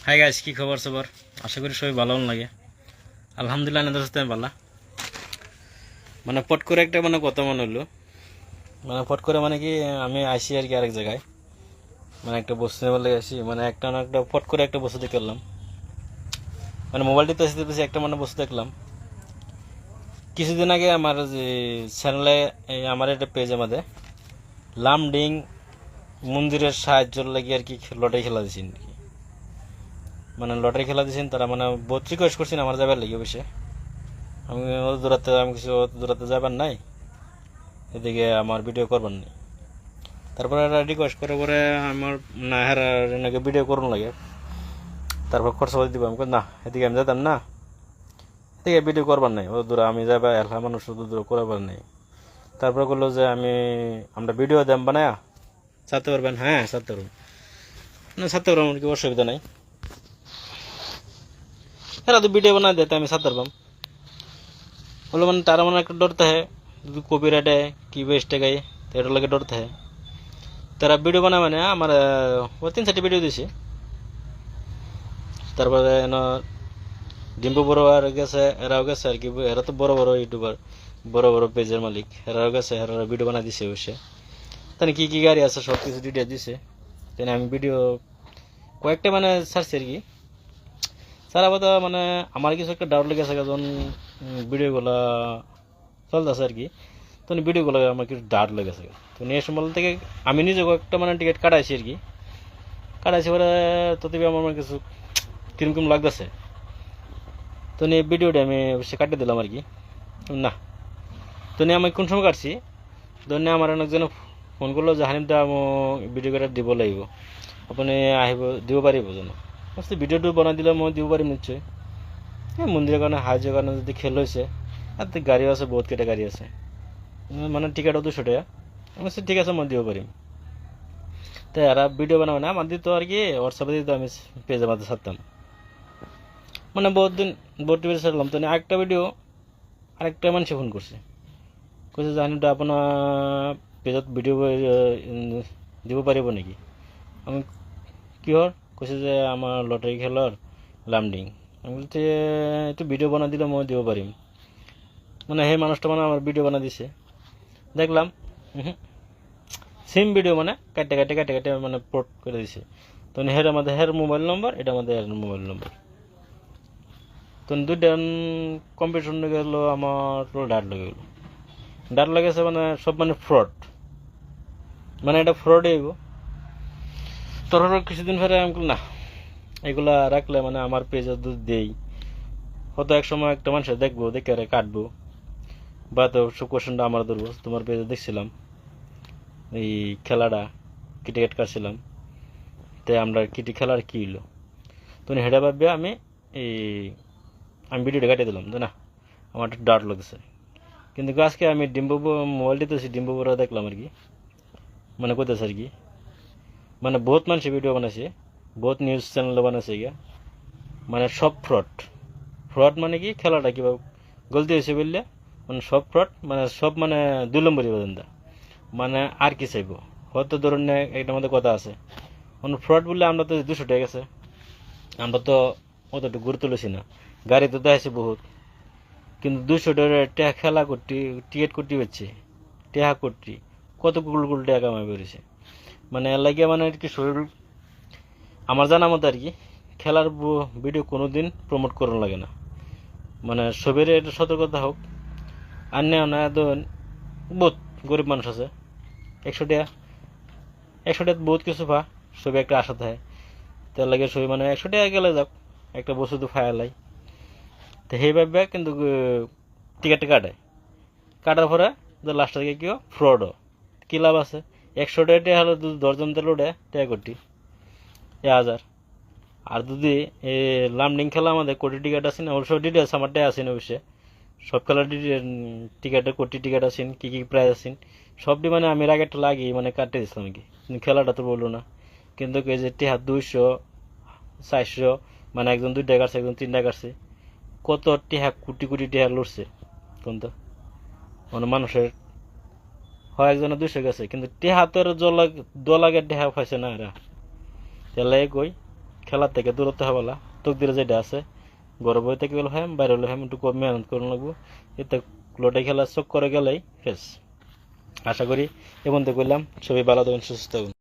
Hi guys, কি খবর সবার? আশা করি সবাই ভালো লাগে। আলহামদুলিল্লাহ, আমাদের সাথে ভালো। পট করে একটা কথা মনে হলো। পট করে কি আমি আসি আর কি আরেক জায়গায়, একটা বস্তু নেবার লেগে আসি। একটা না একটা পট করে একটা বস্তু দেখলাম। মোবাইলটিতে আসতে পেয়েছি একটা বস্তু দেখলাম। কিছুদিন আগে আমার যে চ্যানেলে, আমার একটা পেজ আমাদের লামডিং মন্দিরের সাহায্য লাগে আর কি লটারি খেলা দিয়েছি। লটারি খেলা দিয়েছেন তারা, বহুত রিকোয়েস্ট করছেন আমার যাবার লাগে। অবশ্যই আমি কিছু দূরাতে যাবার নাই, এদিকে আমার ভিডিও করবার নেই। তারপরে রিকোয়েস্ট করে পরে আমার না নাকি ভিডিও করুন লাগে। তারপর খরচ করে দিব। আমি না, এদিকে আমি যেতাম না, এদিকে ভিডিও করবার নাই, ও দূরে আমি যাবা এলাকা মানুষ দূর করবার নেই। তারপরে বললো যে আমরা ভিডিও দেম বানায়া ছাড়তে পারবেন। হ্যাঁ, ছাড়তে পারবেন না, ছাড়তে পারবেন, কি অসুবিধা নাই। এরা তো ভিডিও বানা দেতে আমি ছাড়তে পারবাম বললো। তারা একটা ডরতে হয়, যদি কপিরাইট है কি বেস্ট है গায়ে, তো এটার লাগে ডরতে হয়। তারা ভিডিও বানায় আমার ও 3-4টি ভিডিও দিছে। তারপরে ডিম্পু বড় আর গেছে, এরাও গেছে আর কি। এরা তো বড় বড় ইউটিউবার, বড় বড় পেজের মালিক। এরাও গেছে, এরা ভিডিও বানা দিছে অবশ্যই। তাহলে কি কি গাড়ি আছে সব কিছু ডিটেলস দিছে। তাই আমি ভিডিও কয়েকটা ছাড়ছি আর কি। সারা কথা আমার কিছু একটা ডাউট লেগেছে যখন ভিডিওগুলো চলতেছে আর কি। তো ভিডিওগুলো আমার কিছু ডাউট লেগেছে। তো এই সময় থেকে আমি নিজে একটা টিকিট কাটাইছি আর কি। কাটাইছি পরে তথাপি আমার কিছু কিরকম লাগতেছে। তো এই ভিডিওটা আমি অবশ্যই কাটিয়ে দিলাম আর কি। না, তো আমি কোন সময় কাটছি, ধন্য আমার অনেকজন ফোন করলো যে হানিফ দা ভিডিও কাটা দিব লাগিব, আপনি আহিব দিব পাৰিব জানো? ভিডিওটো বনাই দিলে মই দিব পাৰিম নিশ্চয়। এই মন্দিৰৰ কাৰণে সাহায্যৰ কাৰণে যদি খেল হৈছে, আর গাড়িও আছে, বহুত কেইটা গাড়ি আছে, টিকেটও 200 টাকা। আমি ঠিক আছে, মই দিব পাৰিম। তো এরা ভিডিও বানাবো না, আমার দিত আর কি, হোয়াটসঅ্যাপে দিত, আমি পেজের মধ্যে ছাড়তাম। বহুত দিন বহুত টিভি ছাড়লাম। তো আরেকটা ভিডিও আরেকটা মানুষে ফোন করছে, কৈছে যে হানিফ দা আপোনাৰ পেজত ভিডিও দিব পাৰিব নেকি? আমি কিহৰ? কৈছে যে আমার লটারি খেলার লামডিং। আমি বলছি একটু ভিডিও বানা দিলে মই দিব পাৰিম। সেই মানুষটা আমার ভিডিও বানা দিছে, দেখলাম সেম ভিডিও কাটে কাটে কাটে কাটে পোর্ট করে দিছে। তো হের আমাদের হের মোবাইল নম্বর, এটা আমাদের হের মোবাইল নম্বর। তো দুইটা কম্পিটিশন লেগে গেলো, আমার ডাট লেগে গেলো। ডাট লেগেছে সব ফ্রড, এটা ফ্রডই হইব। তোর কিছুদিন ফেরে আমি না, এগুলা রাখলে আমার পেজে যদি দেই, হয়তো এক সময় একটা মানুষ দেখবো, দেখে কাটবো, বা তো কোশ্চেনটা আমার ধরবো, তোমার পেজে দেখছিলাম এই খেলাটা, ক্রিকেট কাটছিলাম, তাই আমরা কিটি খেলার কি হইলো। তো হেঁটে ভাববে আমি ভিডিওটা কাটিয়ে দিলাম। তো না, আমার একটা ডাউট লাগছে। কিন্তু আজকে আমি ডিম্বু মোবাইল দিতেছি, ডিম্বু বড় দেখলাম আর কি, কইতেছে আর কি, বহুত মানুষে ভিডিও বানাইছে, বহুত নিউজ চ্যানেল বানাইছে গিয়া, সব ফ্রড। ফ্রড কি খেলাটা কিভাবে গলতি হয়েছে বললে, সব ফ্রড, সব 2 নম্বরই বাজেন্দা। আর কি চাইব? হয়তো ধরুন একটা মধ্যে কথা আছে, ফ্রড বললে আমরা তো 200 টাকা গেছে, আমরা তো অতটুকু গুরুত্ব লইছি না। গাড়ি তো দেখাইছি বহুত, কিন্তু 200 টাকা খেলা করতে, টিকিট করতে পারছে, টেহা করতে কত কুল টাকা কামাই করেছে। এর লাগে আর কি শরীর, আমার জানা মতো আর কি, খেলার ভিডিও কোনোদিন প্রমোট করানো লাগে না। সবের এটা সতর্কতা হোক। আর না বহুত গরিব মানুষ আছে, 100 টাকা বহুত কিছু পা, সবে একটা আশা থাকে। তার লাগে সবই 100 টাকা গেলে যাক, একটা বস্তু তো ফায়ালাই। তো সেইভাবে কিন্তু টিকিটটা কাটার পরে লাস্টের দিকে কি ফ্রডও, কি লাভ আছে? 100 টাকা হলে 10 জন তেল উঠে টাকা কোটি 1000। আর যদি লামডিং খেলা আমাদের কোটি টিকিট আছে না, অবশ্য ডিটেলস আমারটাই আছে না অবশ্যই, সব খেলার টিকিটের কোটি টিকিট আছেন, কি কি প্রাইস আছেন সবটি আমি আগে একটা লাগিয়ে কাটতে দিচ্ছিলাম কি। খেলাটা তো বললো না, কিন্তু এই যে টিহা 200 400, একজন 2 টাকা কাটছে, একজন 3 টাকা কাটছে, কত টিহা কোটি কোটি টিহা লড়ছে কোন তো। মানুষের হয় একজনের 200 গেছে, কিন্তু টিহা তো দলাগে টিহা পাইছে না এরা। তাহলে কই খেলার থেকে দূরত্ব হওয়ালা তকদিরে যেটা আছে ঘরে বই থেকে গেলে হয় বাইরে হলে হয় একটু কম মেহনত করে লাগবো এতে লোটে খেলা চোখ করে গেলেই ফেস আশা করি এবং তো করলাম সবাই ভালো থাকুন সুস্থ থাকুন।